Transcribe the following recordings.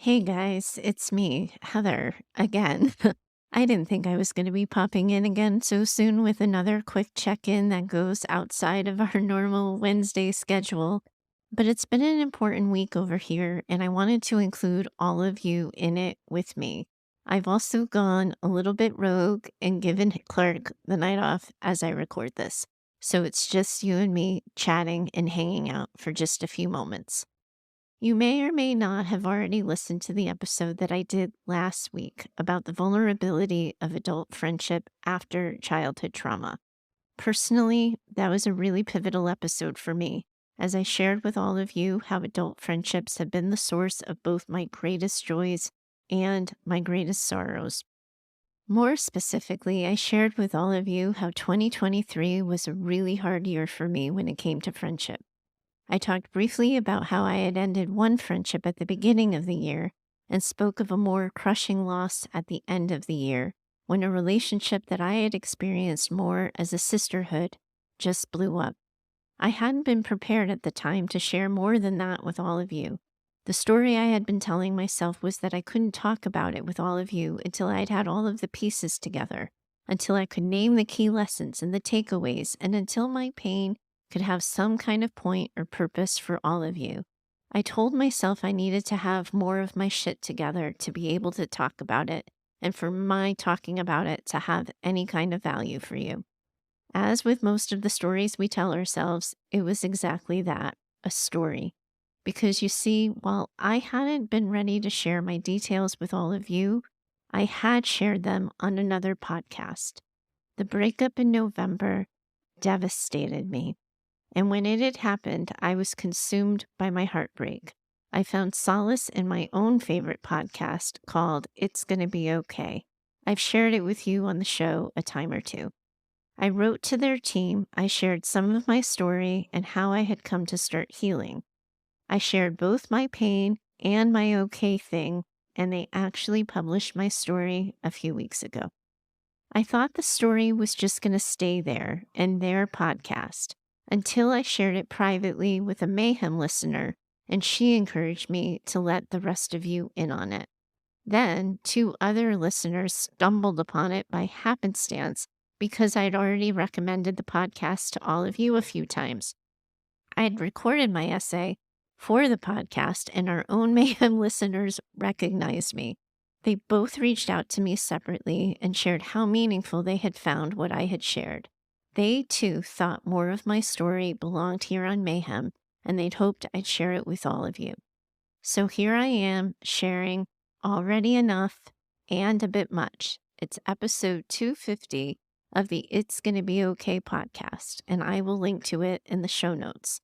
Hey guys, it's me, Heather, again. I didn't think I was going to be popping in again so soon with another quick check in that goes outside of our normal Wednesday schedule. But it's been an important week over here, and I wanted to include all of you in it with me. I've also gone a little bit rogue and given Clark the night off as I record this. So it's just you and me chatting and hanging out for just a few moments. You may or may not have already listened to the episode that I did last week about the vulnerability of adult friendship after childhood trauma. Personally, that was a really pivotal episode for me, as I shared with all of you how adult friendships have been the source of both my greatest joys and my greatest sorrows. More specifically, I shared with all of you how 2023 was a really hard year for me when it came to friendship. I talked briefly about how I had ended one friendship at the beginning of the year and spoke of a more crushing loss at the end of the year when a relationship that I had experienced more as a sisterhood just blew up. I hadn't been prepared at the time to share more than that with all of you. The story I had been telling myself was that I couldn't talk about it with all of you until I'd had all of the pieces together, until I could name the key lessons and the takeaways, and until my pain could have some kind of point or purpose for all of you. I told myself I needed to have more of my shit together to be able to talk about it, and for my talking about it to have any kind of value for you. As with most of the stories we tell ourselves, it was exactly that, a story. Because you see, while I hadn't been ready to share my details with all of you, I had shared them on another podcast. The breakup in November devastated me. And when it had happened, I was consumed by my heartbreak. I found solace in my own favorite podcast called It's Gonna Be Okay. I've shared it with you on the show a time or two. I wrote to their team, I shared some of my story and how I had come to start healing. I shared both my pain and my okay thing, and they actually published my story a few weeks ago. I thought the story was just going to stay there in their podcast until I shared it privately with a Mayhem listener, and she encouraged me to let the rest of you in on it. Then, two other listeners stumbled upon it by happenstance because I'd already recommended the podcast to all of you a few times. I had recorded my essay for the podcast, and our own Mayhem listeners recognized me. They both reached out to me separately and shared how meaningful they had found what I had shared. They, too, thought more of my story belonged here on Mayhem, and they'd hoped I'd share it with all of you. So here I am, sharing already enough and a bit much. It's episode 250 of the It's Gonna Be Okay podcast, and I will link to it in the show notes.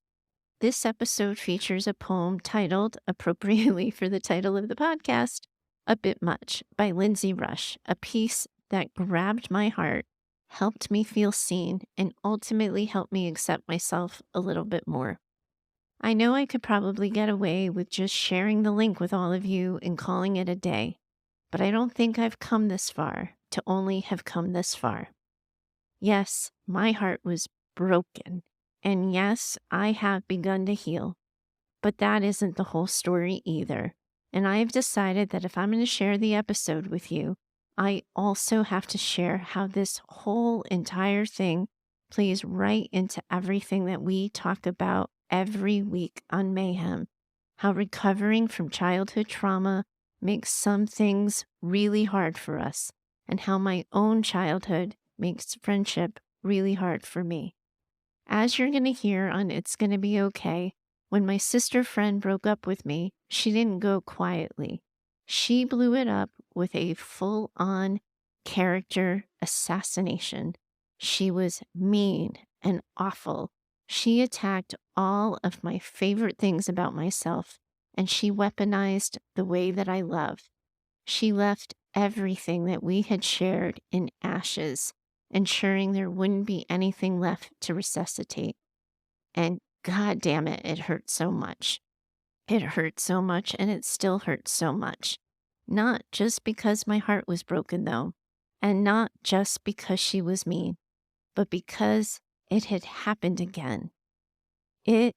This episode features a poem titled, appropriately for the title of the podcast, A Bit Much by Lindsay Rush, a piece that grabbed my heart, helped me feel seen, and ultimately helped me accept myself a little bit more. I know I could probably get away with just sharing the link with all of you and calling it a day, but I don't think I've come this far to only have come this far. Yes, my heart was broken. And yes, I have begun to heal, but that isn't the whole story either. And I've decided that if I'm going to share the episode with you, I also have to share how this whole entire thing plays right into everything that we talk about every week on Mayhem. How recovering from childhood trauma makes some things really hard for us, and how my own childhood makes friendship really hard for me. As you're going to hear on It's Gonna Be Okay, when my sister friend broke up with me, she didn't go quietly. She blew it up with a full-on character assassination. She was mean and awful. She attacked all of my favorite things about myself, and she weaponized the way that I love. She left everything that we had shared in ashes, ensuring there wouldn't be anything left to resuscitate. And God damn it, it hurt so much. It hurt so much, and it still hurts so much. Not just because my heart was broken, though, and not just because she was mean, but because it had happened again. It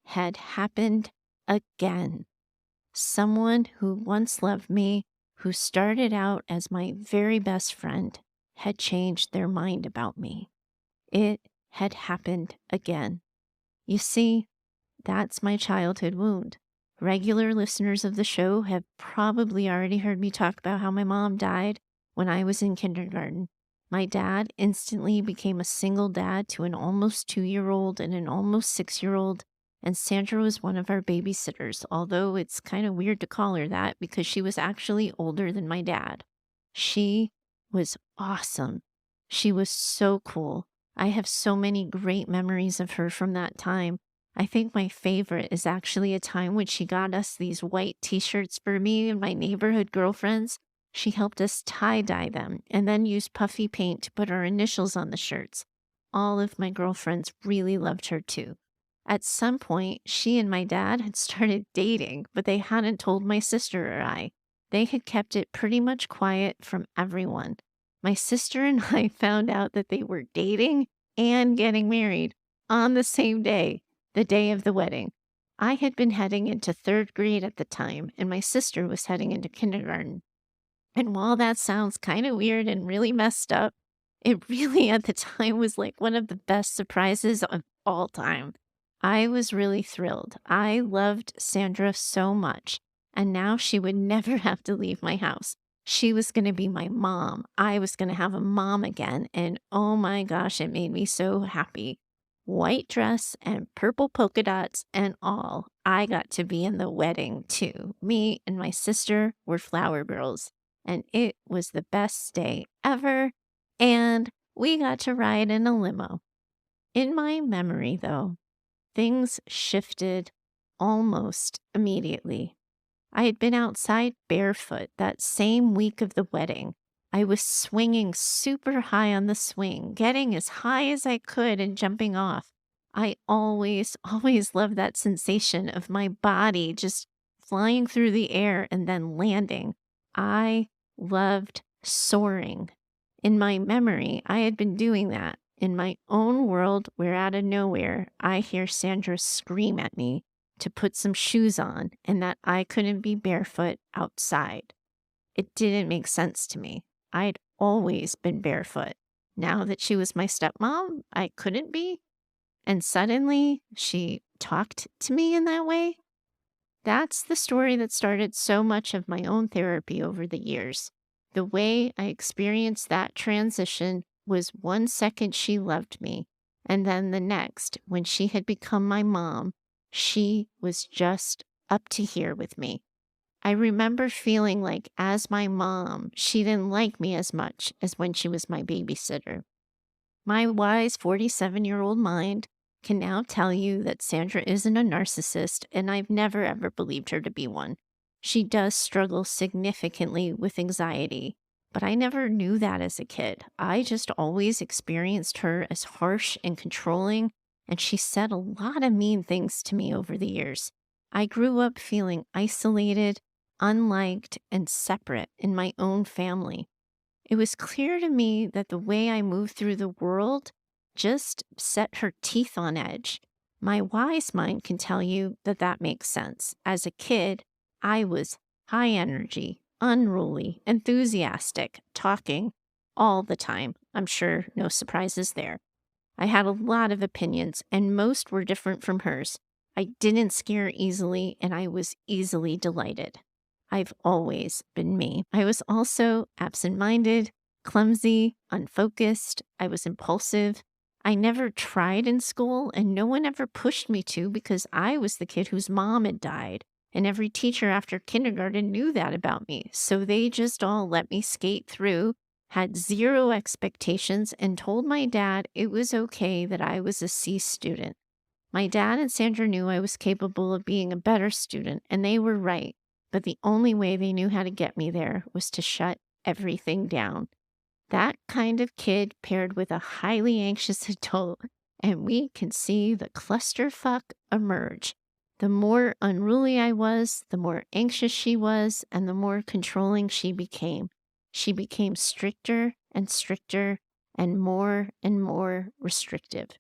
had happened again. Someone who once loved me, who started out as my very best friend, had changed their mind about me. It had happened again. You see, that's my childhood wound. Regular listeners of the show have probably already heard me talk about how my mom died when I was in kindergarten. My dad instantly became a single dad to an almost 2-year-old and an almost 6-year-old, and Sandra was one of our babysitters, although it's kind of weird to call her that because she was actually older than my dad. She was awesome. She was so cool. I have so many great memories of her from that time. I think my favorite is actually a time when she got us these white t-shirts for me and my neighborhood girlfriends. She helped us tie-dye them and then use puffy paint to put our initials on the shirts. All of my girlfriends really loved her too. At some point, she and my dad had started dating, but they hadn't told my sister or I. They had kept it pretty much quiet from everyone. My sister and I found out that they were dating and getting married on the same day, the day of the wedding. I had been heading into 3rd grade at the time, and my sister was heading into kindergarten. And while that sounds kind of weird and really messed up, it really at the time was like one of the best surprises of all time. I was really thrilled. I loved Sandra so much, and now she would never have to leave my house. She was going to be my mom. I was going to have a mom again, and oh my gosh, it made me so happy. White dress and purple polka dots and all. I got to be in the wedding too. Me and my sister were flower girls, and it was the best day ever. And we got to ride in a limo. In my memory, though, things shifted almost immediately. I had been outside barefoot that same week of the wedding. I was swinging super high on the swing, getting as high as I could and jumping off. I always loved that sensation of my body just flying through the air and then landing. I loved soaring. In my memory, I had been doing that. In my own world, where out of nowhere, I hear Sandra scream at me to put some shoes on and that I couldn't be barefoot outside. It didn't make sense to me. I'd always been barefoot. Now that she was my stepmom, I couldn't be. And suddenly she talked to me in that way. That's the story that started so much of my own therapy over the years. The way I experienced that transition was 1 second she loved me, and then the next, when she had become my mom, she was just up to here with me. I remember feeling like as my mom, she didn't like me as much as when she was my babysitter. My wise 47-year-old mind can now tell you that Sandra isn't a narcissist, and I've never ever believed her to be one. She does struggle significantly with anxiety, but I never knew that as a kid. I just always experienced her as harsh and controlling, and she said a lot of mean things to me over the years. I grew up feeling isolated, unliked, and separate in my own family. It was clear to me that the way I moved through the world just set her teeth on edge. My wise mind can tell you that that makes sense. As a kid, I was high energy, unruly, enthusiastic, talking all the time. I'm sure no surprises there. I had a lot of opinions, and most were different from hers. I didn't scare easily, and I was easily delighted. I've always been me. I was also absent-minded, clumsy, unfocused. I was impulsive. I never tried in school, and no one ever pushed me to because I was the kid whose mom had died. And every teacher after kindergarten knew that about me. So they just all let me skate through, had zero expectations, and told my dad it was okay that I was a C student. My dad and Sandra knew I was capable of being a better student, and they were right. But the only way they knew how to get me there was to shut everything down. That kind of kid paired with a highly anxious adult, and we can see the clusterfuck emerge. The more unruly I was, the more anxious she was, and the more controlling she became. She became stricter and stricter and more restrictive.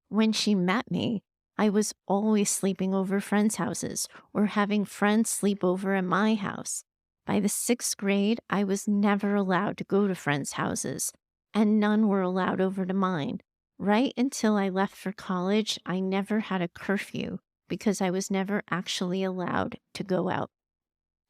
When she met me, I was always sleeping over friends' houses or having friends sleep over at my house. By the sixth grade, I was never allowed to go to friends' houses, and none were allowed over to mine. Right until I left for college, I never had a curfew because I was never actually allowed to go out.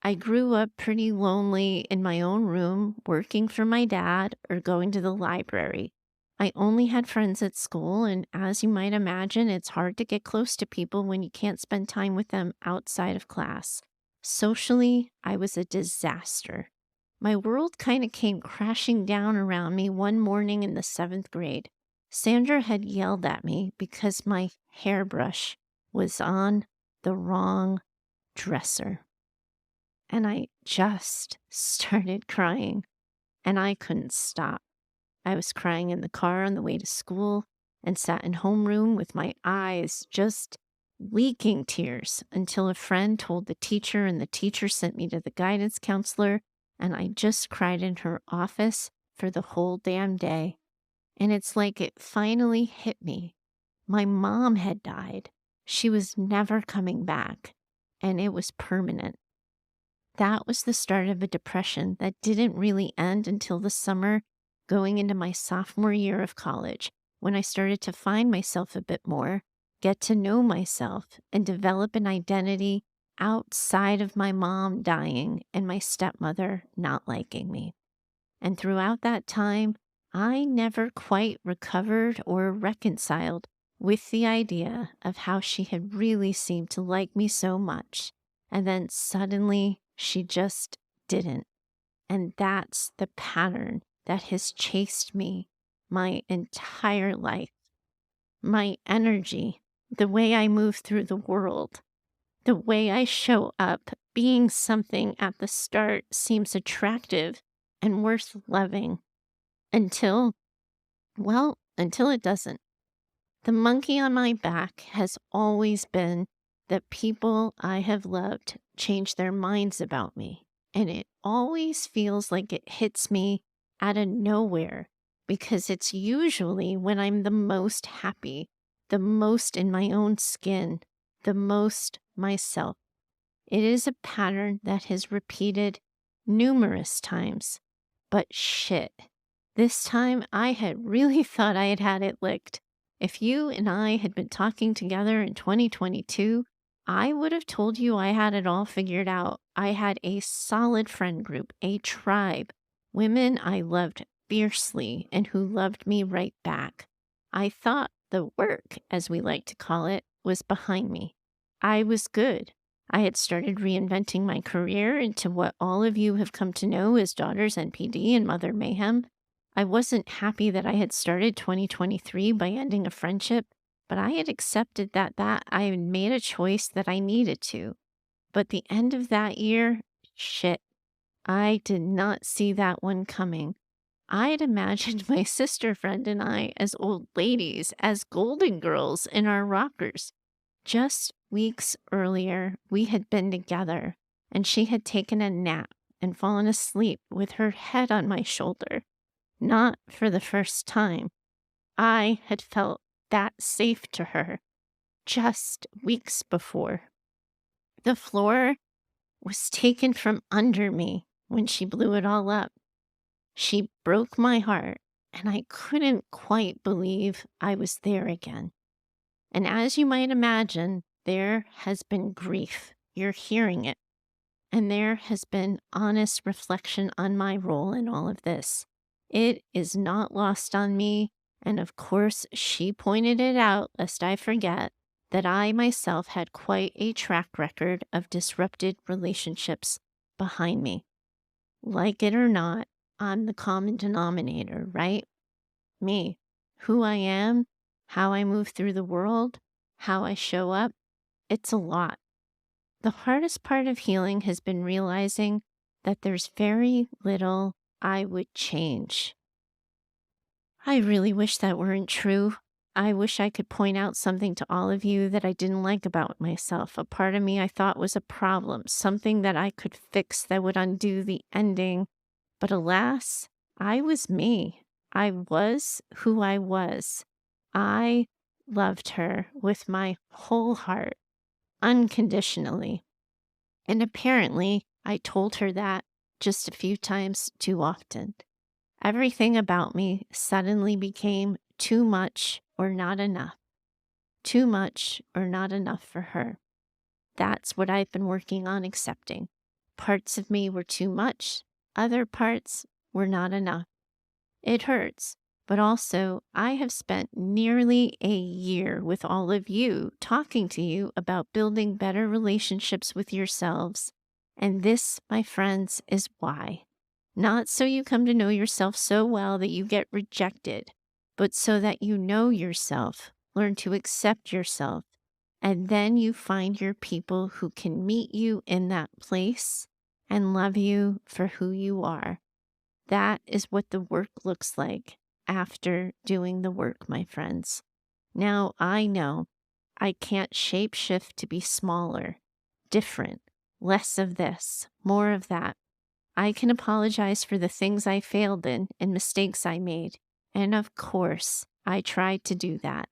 I grew up pretty lonely in my own room, working for my dad or going to the library. I only had friends at school, and as you might imagine, it's hard to get close to people when you can't spend time with them outside of class. Socially, I was a disaster. My world kind of came crashing down around me one morning in the seventh grade. Sandra had yelled at me because my hairbrush was on the wrong dresser. And I just started crying, and I couldn't stop. I was crying in the car on the way to school and sat in homeroom with my eyes just leaking tears until a friend told the teacher, and the teacher sent me to the guidance counselor, and I just cried in her office for the whole damn day. And it's like it finally hit me. My mom had died. She was never coming back, and it was permanent. That was the start of a depression that didn't really end until the summer going into my sophomore year of college, when I started to find myself a bit more, get to know myself, and develop an identity outside of my mom dying and my stepmother not liking me. And throughout that time, I never quite recovered or reconciled with the idea of how she had really seemed to like me so much. And then suddenly she just didn't. And that's the pattern that has chased me my entire life. My energy, the way I move through the world, the way I show up, being something at the start seems attractive and worth loving until, well, until it doesn't. The monkey on my back has always been that people I have loved change their minds about me. And it always feels like it hits me out of nowhere because it's usually when I'm the most happy, the most in my own skin, the most myself. It is a pattern that has repeated numerous times. But shit, this time I had really thought I had had it licked. If you and I had been talking together in 2022, I would have told you I had it all figured out. I had a solid friend group, a tribe, women I loved fiercely and who loved me right back. I thought the work, as we like to call it, was behind me. I was good. I had started reinventing my career into what all of you have come to know as Daughters NPD and Mother Mayhem. I wasn't happy that I had started 2023 by ending a friendship, but I had accepted that I had made a choice that I needed to. But the end of that year, shit, I did not see that one coming. I had imagined my sister friend and I as old ladies, as golden girls in our rockers. Just weeks earlier, we had been together, and she had taken a nap and fallen asleep with her head on my shoulder. Not for the first time. I had felt that safe to her just weeks before. The floor was taken from under me when she blew it all up. She broke my heart, and I couldn't quite believe I was there again. And as you might imagine, there has been grief. You're hearing it. And there has been honest reflection on my role in all of this. It is not lost on me. And of course, she pointed it out, lest I forget, that I myself had quite a track record of disrupted relationships behind me. Like it or not, I'm the common denominator, right? Me, who I am, how I move through the world, how I show up, it's a lot. The hardest part of healing has been realizing that there's very little I would change. I really wish that weren't true. I wish I could point out something to all of you that I didn't like about myself, a part of me I thought was a problem, something that I could fix that would undo the ending. But alas, I was me. I was who I was. I loved her with my whole heart, unconditionally. And apparently, I told her that just a few times too often. Everything about me suddenly became too much or not enough, too much or not enough for her. That's what I've been working on accepting. Parts of me were too much, other parts were not enough. It hurts, but also I have spent nearly a year with all of you talking to you about building better relationships with yourselves. And this, my friends, is why. Not so you come to know yourself so well that you get rejected, but so that you know yourself, learn to accept yourself, and then you find your people who can meet you in that place and love you for who you are. That is what the work looks like after doing the work, my friends. Now I know I can't shapeshift to be smaller, different, less of this, more of that. I can apologize for the things I failed in and mistakes I made. And of course, I tried to do that.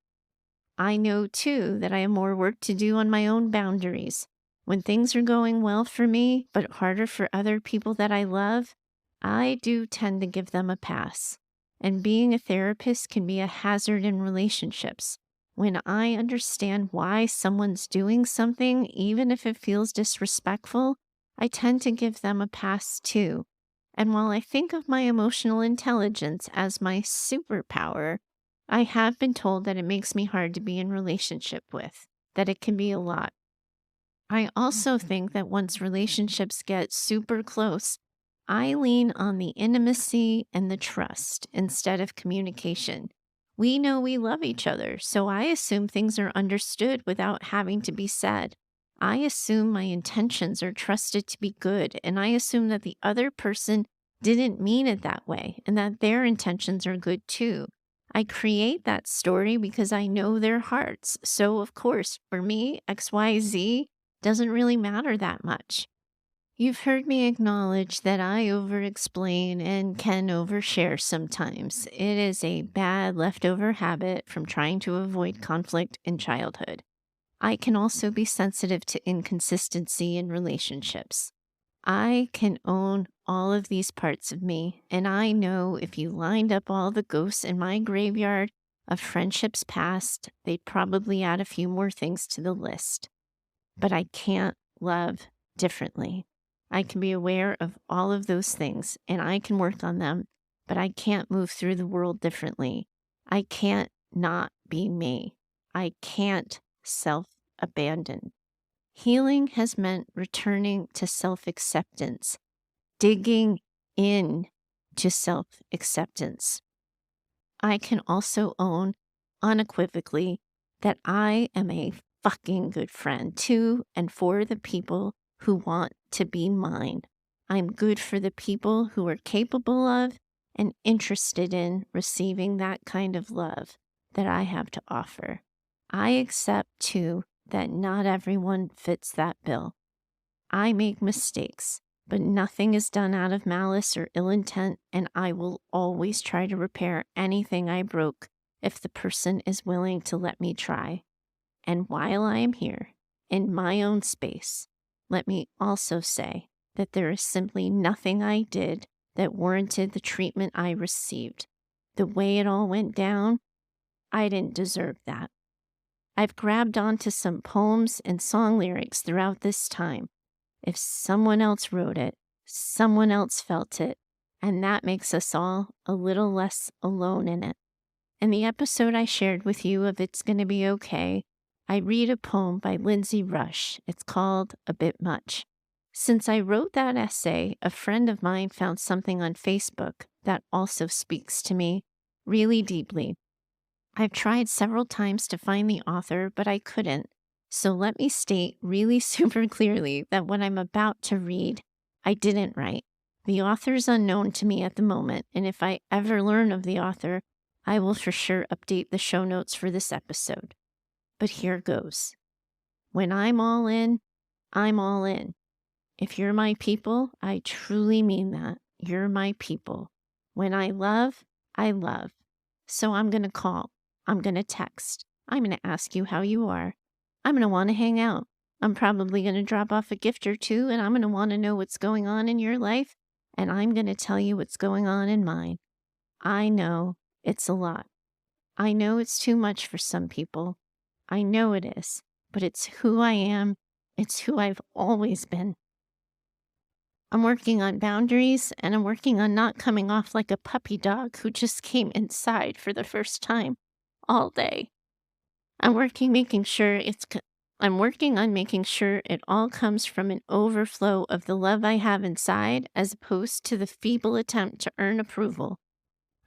I know too that I have more work to do on my own boundaries. When things are going well for me, but harder for other people that I love, I do tend to give them a pass. And being a therapist can be a hazard in relationships. When I understand why someone's doing something, even if it feels disrespectful, I tend to give them a pass too. And while I think of my emotional intelligence as my superpower, I have been told that it makes me hard to be in relationship with, that it can be a lot. I also think that once relationships get super close, I lean on the intimacy and the trust instead of communication. We know we love each other, so I assume things are understood without having to be said. I assume my intentions are trusted to be good, and I assume that the other person didn't mean it that way and that their intentions are good too. I create that story because I know their hearts. So, of course, for me, XYZ doesn't really matter that much. You've heard me acknowledge that I over explain and can overshare sometimes. It is a bad leftover habit from trying to avoid conflict in childhood. I can also be sensitive to inconsistency in relationships. I can own all of these parts of me, and I know if you lined up all the ghosts in my graveyard of friendships past, they'd probably add a few more things to the list. But I can't love differently. I can be aware of all of those things, and I can work on them, but I can't move through the world differently. I can't not be me. I can't self-abandon. Healing has meant returning to self-acceptance, digging in to self-acceptance. I can also own unequivocally that I am a fucking good friend to and for the people who want to be mine. I'm good for the people who are capable of and interested in receiving that kind of love that I have to offer. I accept too that not everyone fits that bill. I make mistakes, but nothing is done out of malice or ill intent, and I will always try to repair anything I broke if the person is willing to let me try. And while I am here, in my own space, let me also say that there is simply nothing I did that warranted the treatment I received. The way it all went down, I didn't deserve that. I've grabbed onto some poems and song lyrics throughout this time. If someone else wrote it, someone else felt it, and that makes us all a little less alone in it. In the episode I shared with you of It's Gonna Be Okay, I read a poem by Lindsay Rush. It's called A Bit Much. Since I wrote that essay, a friend of mine found something on Facebook that also speaks to me really deeply. I've tried several times to find the author, but I couldn't. So let me state really super clearly that what I'm about to read, I didn't write. The author is unknown to me at the moment, and if I ever learn of the author, I will for sure update the show notes for this episode. But here goes. When I'm all in, I'm all in. If you're my people, I truly mean that. You're my people. When I love, I love. So I'm going to call. I'm going to text. I'm going to ask you how you are. I'm going to want to hang out. I'm probably going to drop off a gift or two, and I'm going to want to know what's going on in your life, and I'm going to tell you what's going on in mine. I know it's a lot. I know it's too much for some people. I know it is, but it's who I am. It's who I've always been. I'm working on boundaries, and I'm working on not coming off like a puppy dog who just came inside for the first time all day. I'm working on making sure it all comes from an overflow of the love I have inside as opposed to the feeble attempt to earn approval.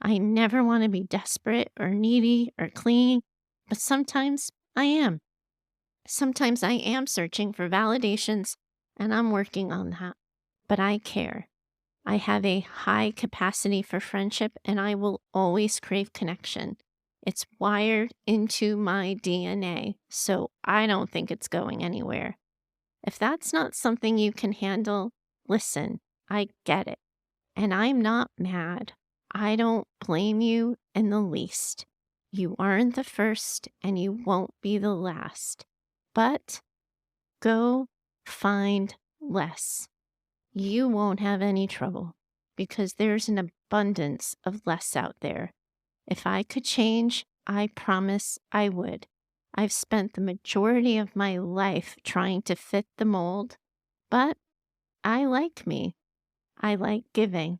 I never want to be desperate or needy or clingy, but sometimes I am. Sometimes I am searching for validations, and I'm working on that. But I care. I have a high capacity for friendship, and I will always crave connection. It's wired into my DNA, so I don't think it's going anywhere. If that's not something you can handle, listen, I get it. And I'm not mad. I don't blame you in the least. You aren't the first, and you won't be the last. But go find less. You won't have any trouble because there's an abundance of less out there. If I could change, I promise I would. I've spent the majority of my life trying to fit the mold, but I like me. I like giving.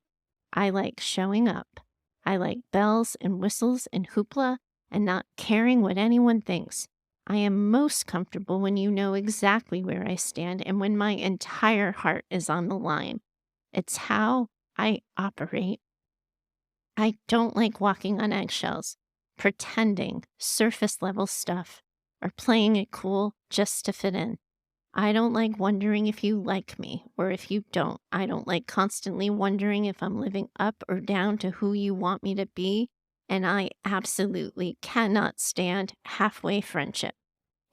I like showing up. I like bells and whistles and hoopla and not caring what anyone thinks. I am most comfortable when you know exactly where I stand and when my entire heart is on the line. It's how I operate. I don't like walking on eggshells, pretending surface level stuff, or playing it cool just to fit in. I don't like wondering if you like me or if you don't. I don't like constantly wondering if I'm living up or down to who you want me to be. And I absolutely cannot stand halfway friendship.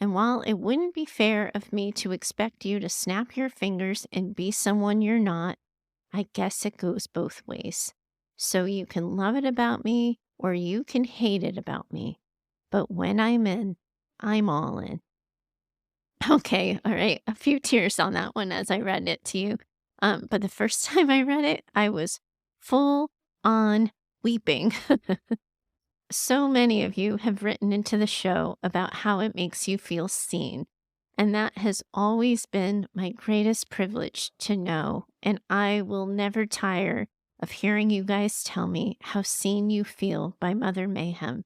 And while it wouldn't be fair of me to expect you to snap your fingers and be someone you're not, I guess it goes both ways. So you can love it about me or you can hate it about me. But when I'm in, I'm all in. Okay, all right. A few tears on that one as I read it to you. But the first time I read it, I was full on weeping. So many of you have written into the show about how it makes you feel seen. And that has always been my greatest privilege to know. And I will never tire of hearing you guys tell me how seen you feel by Mother Mayhem.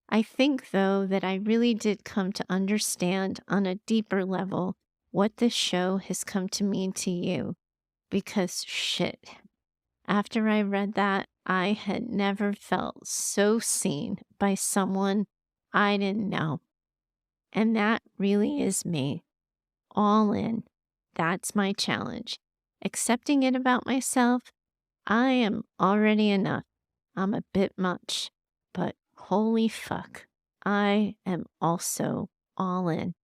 I think, though, that I really did come to understand on a deeper level what this show has come to mean to you. Because shit, after I read that, I had never felt so seen by someone I didn't know. And that really is me. All in. That's my challenge. Accepting it about myself, I am already enough. I'm a bit much. But holy fuck, I am also all in.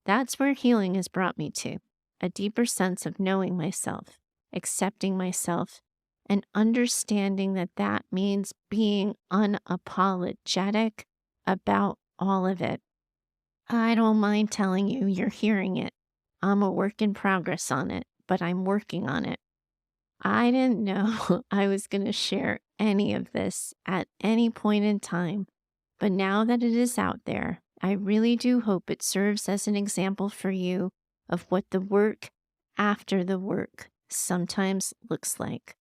That's where healing has brought me to. A deeper sense of knowing myself, accepting myself, and understanding that that means being unapologetic about all of it. I don't mind telling you you're hearing it. I'm a work in progress on it, but I'm working on it. I didn't know I was going to share any of this at any point in time, but now that it is out there, I really do hope it serves as an example for you of what the work after the work sometimes looks like.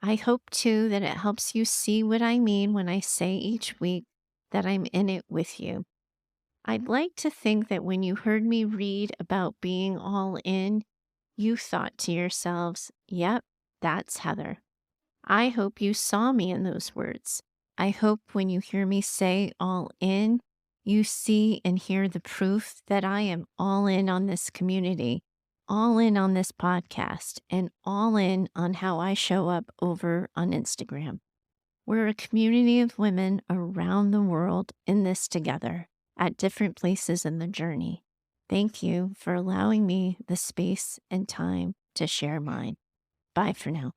I hope too that it helps you see what I mean when I say each week that I'm in it with you. I'd like to think that when you heard me read about being all in, you thought to yourselves, yep, that's Heather. I hope you saw me in those words. I hope when you hear me say all in, you see and hear the proof that I am all in on this community, all in on this podcast, and all in on how I show up over on Instagram. We're a community of women around the world in this together at different places in the journey. Thank you for allowing me the space and time to share mine. Bye for now.